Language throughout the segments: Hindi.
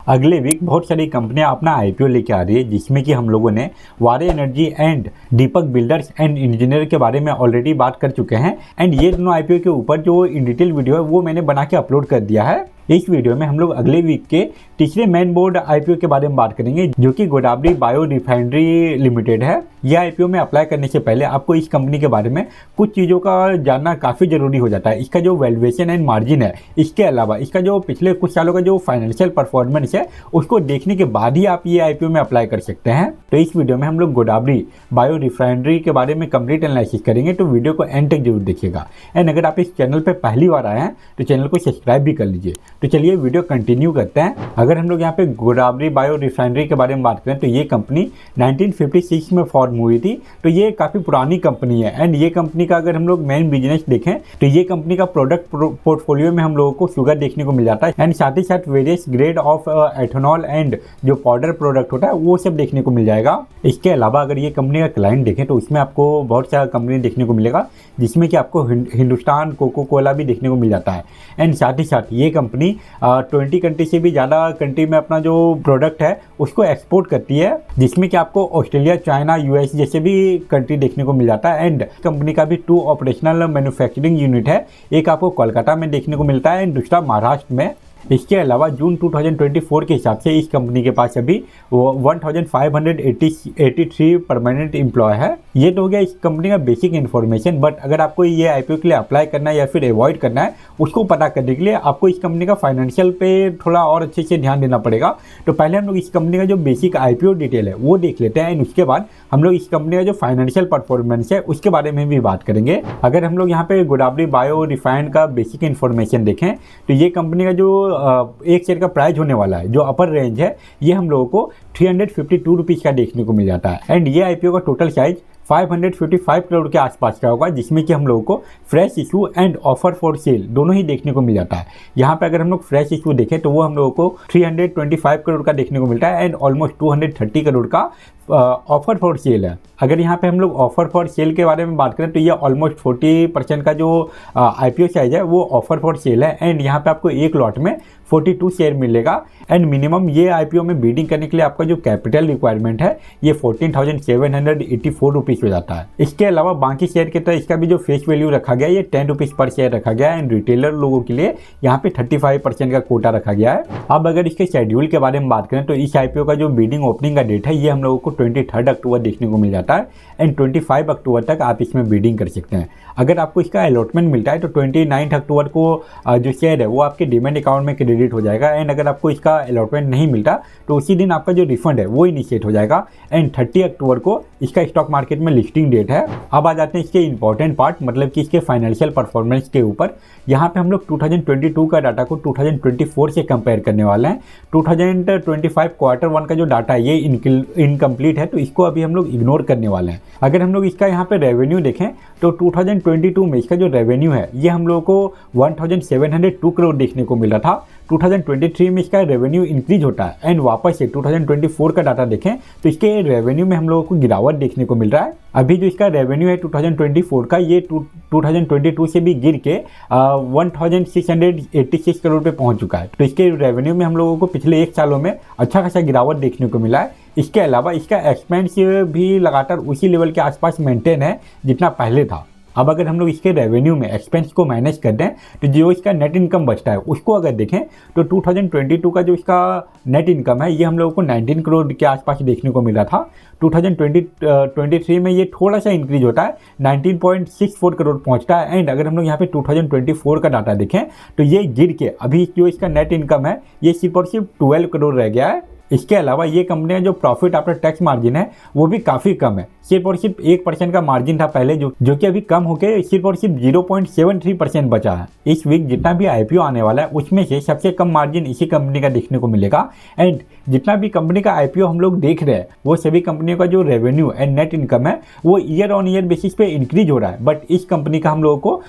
अगले वीक बहुत सारी कंपनियां अपना आईपीओ लेके आ रही है, जिसमें कि हम लोगों ने वारे energy and Deepak builders and engineer के बारे में ऑलरेडी बात कर चुके हैं। एंड ये दोनों आईपीओ के ऊपर जो इन डिटेल वीडियो है वो मैंने बना के अपलोड कर दिया है। इस वीडियो में हम लोग अगले वीक के तीसरे मेन बोर्ड आईपीओ के बारे में बात करेंगे, जो कि गोदावरी बायो रिफाइनरी लिमिटेड है। यह आईपीओ में अप्लाई करने से पहले आपको इस कंपनी के बारे में कुछ चीज़ों का जानना काफ़ी जरूरी हो जाता है। इसका जो वैल्यूएशन एंड मार्जिन है, इसके अलावा इसका जो पिछले कुछ सालों का जो फाइनेंशियल परफॉर्मेंस है, उसको देखने के बाद ही आप ये आईपीओ में अप्लाई कर सकते हैं। तो इस वीडियो में हम लोग गोदावरी बायो रिफाइनरी के बारे में कंप्लीट एनालिसिस करेंगे, तो वीडियो को एंड तक जरूर देखिएगा। एंड अगर आप इस चैनल पर पहली बार आए हैं तो चैनल को सब्सक्राइब भी कर लीजिए। तो चलिए वीडियो कंटिन्यू करते हैं। अगर हम लोग यहाँ पे गोदावरी बायो रिफाइनरी के बारे में बात करें तो ये कंपनी 1956 में फॉर्म हुई थी, तो ये काफ़ी पुरानी कंपनी है। एंड ये कंपनी का अगर हम लोग मेन बिजनेस देखें तो ये कंपनी का प्रोडक्ट पोर्टफोलियो में हम लोगों को शुगर देखने को मिल जाता है। एंड साथ ही साथ various grade of ethanol and जो पाउडर प्रोडक्ट होता है वो सब देखने को मिल जाएगा। इसके अलावा अगर ये कंपनी का क्लाइंट देखें तो उसमें आपको बहुत सारा कंपनी देखने को मिलेगा, जिसमें कि आपको हिंदुस्तान कोको कोला भी देखने को मिल जाता है। एंड साथ ही साथ ये कंपनी 20 कंट्री से भी ज़्यादा कंट्री में अपना जो प्रोडक्ट है उसको एक्सपोर्ट करती है, जिसमें कि आपको ऑस्ट्रेलिया, चाइना, यूएस जैसे भी कंट्री देखने को मिल जाता है। एंड कंपनी का भी 2 ऑपरेशनल मैन्युफैक्चरिंग यूनिट है, एक आपको कोलकाता में देखने को मिलता है एंड दूसरा महाराष्ट्र में। इसके अलावा जून 2024 के हिसाब से इस कंपनी के पास अभी 1583 परमानेंट एम्प्लॉय है। ये तो हो गया इस कंपनी का बेसिक इन्फॉर्मेशन। बट अगर आपको ये आईपीओ के लिए अप्लाई करना है या फिर अवॉइड करना है, उसको पता करने के लिए आपको इस कंपनी का फाइनेंशियल पे थोड़ा और अच्छे से ध्यान देना पड़ेगा। तो पहले हम लोग इस कंपनी का जो बेसिक आईपीओ डिटेल है वो देख लेते हैं, एंड उसके बाद हम लोग इस कंपनी का जो फाइनेंशियल परफॉर्मेंस है उसके बारे में भी बात करेंगे। अगर हम लोग यहाँ पे गोदावरी बायो रिफाइंड का बेसिक इन्फॉर्मेशन देखें तो ये कंपनी का जो एक शेयर का प्राइस होने वाला है, जो अपर रेंज है, ये हम लोगों को 352 रुपीज़ का देखने को मिल जाता है। एंड ये आईपीओ का टोटल साइज 555 करोड़ के आसपास का होगा, जिसमें कि हम लोगों को fresh issue and offer for sale दोनों ही देखने को मिल जाता है। यहाँ पे अगर हम लोग फ्रेश इशू देखें तो वो हम लोगों को 325 करोड़ का देखने को मिलता है एंड ऑलमोस्ट 230 करोड़ का ऑफर फॉर सेल है। अगर यहाँ पे हम लोग ऑफर फॉर सेल के बारे में बात करें तो ये ऑलमोस्ट 40% का जो आईपीओ साइज है वो ऑफर फॉर सेल है। एंड यहाँ पे आपको एक लॉट में 42 शेयर मिलेगा। एंड मिनिमम ये आईपीओ में बीडिंग करने के लिए आपका जो कैपिटल रिक्वायरमेंट है ये 14,784 रुपीज़ हो जाता है। इसके अलावा बाकी शेयर के तरह इसका भी जो फेस वैल्यू रखा गया है ये 10 रुपीज़ पर शेयर रखा गया है। एंड रिटेलर लोगों के लिए यहाँ पे 35% का कोटा रखा गया है। अब अगर इसके शेड्यूल के बारे में बात करें तो इस आईपीओ का जो बीडिंग ओपनिंग का डेट है ये हम लोगों को 23 अक्टूबर देखने को मिल जाता है। एंड 25 अक्टूबर तक आप इसमें बीडिंग कर सकते हैं। अगर आपको इसका अलॉटमेंट मिलता है तो 29 अक्टूबर को जो शेयर है वो आपके डीमैट अकाउंट में क्रेडिट हो जाएगा। एंड अगर आपको इसका अलॉटमेंट नहीं मिलता तो उसी दिन आपका जो रिफंड है वो इनिशिएट हो जाएगा। एंड 30 अक्टूबर को इसका स्टॉक मार्केट में लिस्टिंग डेट है। अब आ जाते हैं इसके इंपॉर्टेंट पार्ट, मतलब कि इसके फाइनेंशियल परफॉर्मेंस के ऊपर। यहाँ पे हम लोग 2022 का डाटा को 2024 से कंपेयर करने वाले हैं। 2025 क्वार्टर 1 का जो डाटा है ये इनकम्प्लीट है, तो इसको अभी हम लोग इग्नोर करने वाले हैं। अगर हम लोग इसका यहाँ पे रेवेन्यू देखें तो 2022 में इसका जो रेवेन्यू है ये हम लोगों को 1702 करोड़ देखने को मिला था। 2023 में इसका रेवेन्यू इंक्रीज होता है एंड वापस से 2024 का डाटा देखें तो इसके रेवेन्यू में हम लोगों को गिरावट देखने को मिल रहा है। अभी जो इसका रेवेन्यू है 2024 का ये 2022 से भी गिर के 1686 करोड़ पे पहुंच चुका है। तो इसके रेवेन्यू में हम लोगों को पिछले 1 सालों में अच्छा खासा गिरावट देखने को मिला है। इसके अलावा इसका एक्सपेंस भी लगातार उसी लेवल के आसपास मेंटेन है जितना पहले था। अब अगर हम लोग इसके रेवेन्यू में एक्सपेंस को मैनेज कर दें तो जो इसका नेट इनकम बचता है उसको अगर देखें तो 2022 का जो इसका नेट इनकम है ये हम लोगों को 19 करोड़ के आसपास देखने को मिला था। 2023 में ये थोड़ा सा इंक्रीज होता है, 19.64 करोड़ पहुंचता है। एंड अगर हम लोग यहाँ पे 2024 का डाटा देखें तो ये गिर के अभी जो इसका नेट इनकम है ये सिर्फ और सिर्फ 12 करोड़ रह गया है। इसके अलावा ये कंपनी का जो प्रॉफिट आफ्टर टैक्स मार्जिन है वो भी काफ़ी कम है, सिर्फ और सिर्फ 1% का मार्जिन था पहले, जो कि अभी कम होकर सिर्फ और सिर्फ 0.73% बचा है। इस वीक जितना भी आईपीओ आने वाला है उसमें से सबसे कम मार्जिन इसी कंपनी का देखने को मिलेगा। एंड जितना भी कंपनी का आईपीओ हम लोग देख रहे हैं वो सभी कंपनियों का जो रेवेन्यू एंड नेट इनकम है वो ईयर ऑन ईयर बेसिस पे इंक्रीज हो रहा है। बट इस कंपनी का हम लोगों को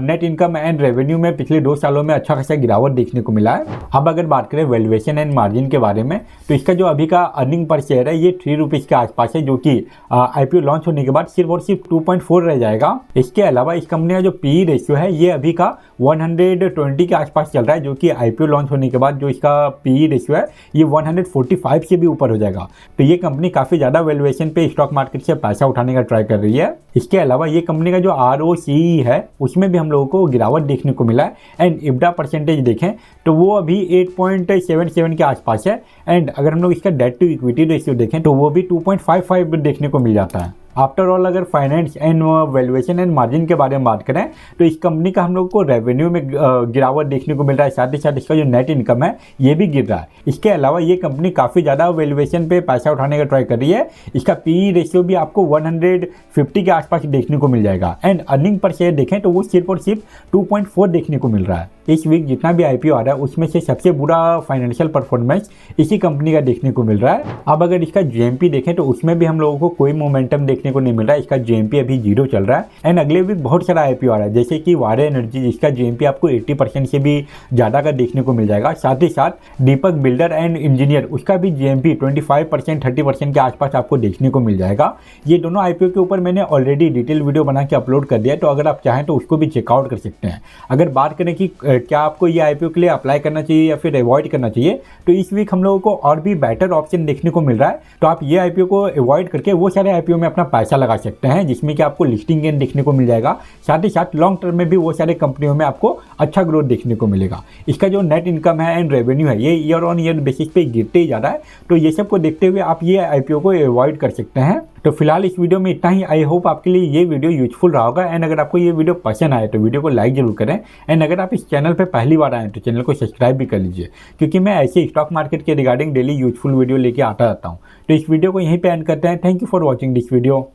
नेट इनकम एंड रेवेन्यू में पिछले 2 सालों में अच्छा खासा गिरावट देखने को मिला है। अब अगर बात करें वैल्यूएशन एंड मार्जिन के बारे में तो इसका जो अभी का अर्निंग पर शेयर है ये 3 रुपीज़ के आसपास है, जो कि IPO लॉन्च होने के बाद सिर्फ और सिर्फ 2.4 रह जाएगा। इसके अलावा इस कंपनी का जो PE रेशियो है ये अभी का 120 के आसपास चल रहा है, जो कि IPO लॉन्च होने के बाद जो इसका PE रेशियो है ये 145 से भी ऊपर हो जाएगा। तो ये कंपनी काफ़ी ज़्यादा वैल्यूएशन पे स्टॉक मार्केट से पैसा उठाने का ट्राई कर रही है। इसके अलावा ये कंपनी का जो ROCE है उसमें भी हम लोगों को गिरावट देखने को मिला है। एंड EBITDA परसेंटेज देखें तो वो अभी 8.77 के आसपास है। एंड अगर हम लोग इसका डेट टू इक्विटी रेशियो देखें तो वो भी 2.55 देखने को मिल जाता है। आफ्टर ऑल अगर finance and valuation and margin के बारे में बात करें तो इस कंपनी का हम लोग को रेवेन्यू में गिरावट देखने को मिल रहा है, साथ ही साथ इसका जो नेट इनकम है ये भी गिर रहा है। इसके अलावा ये कंपनी काफ़ी ज़्यादा वैल्यूएशन पे पैसा उठाने का ट्राई कर रही है। इसका PE रेशियो भी आपको 150 के आसपास देखने को मिल जाएगा। एंड अर्निंग पर शेयर देखें तो वो सिर्फ और सिर्फ 2.4 देखने को मिल रहा है। इस वीक जितना भी IPO आ रहा है उसमें से सबसे बुरा फाइनेंशियल परफॉर्मेंस इसी कंपनी का देखने को मिल रहा है। अब अगर इसका GMP देखें तो उसमें भी हम लोगों को कोई मोमेंटम देखने को नहीं मिल रहा है। इसका GMP अभी 0 चल रहा है। एंड अगले वीक बहुत सारा IPO आ रहा है, जैसे कि वारे एनर्जी जिसका GMP आपको 80% से भी ज़्यादा का देखने को मिल जाएगा। साथ ही साथ दीपक बिल्डर एंड इंजीनियर उसका भी GMP 25% 30% के आसपास आपको देखने को मिल जाएगा। ये दोनों IPO के ऊपर मैंने ऑलरेडी डिटेल वीडियो बना के अपलोड कर दिया है, तो अगर आप चाहें तो उसको भी चेकआउट कर सकते हैं। अगर बात करें कि क्या आपको ये IPO के लिए अप्लाई करना चाहिए या फिर अवॉइड करना चाहिए, तो इस वीक हम लोगों को और भी बेटर ऑप्शन देखने को मिल रहा है। तो आप ये IPO को अवॉइड करके वो सारे IPO में अपना पैसा लगा सकते हैं जिसमें कि आपको लिस्टिंग गेन देखने को मिल जाएगा। साथ ही साथ लॉन्ग टर्म में भी वो सारे कंपनियों में आपको अच्छा ग्रोथ देखने को मिलेगा। इसका जो नेट इनकम है एंड रेवेन्यू है ये ईयर ऑन ईयर बेसिस पे गिरते ही जा रहा है। तो ये सब को देखते हुए आप ये IPO को अवॉइड कर सकते हैं। तो फिलहाल इस वीडियो में इतना ही। आई होप आपके लिए ये वीडियो यूजफुल रहा होगा। एंड अगर आपको ये वीडियो पसंद आए तो वीडियो को लाइक जरूर करें। एंड अगर आप इस चैनल पे पहली बार आए तो चैनल को सब्सक्राइब भी कर लीजिए, क्योंकि मैं ऐसे स्टॉक मार्केट के रिगार्डिंग डेली यूजफुल वीडियो लेके आता रहता हूँ। तो इस वीडियो को यहीं पे एंड करते हैं। Thank you for watching this video.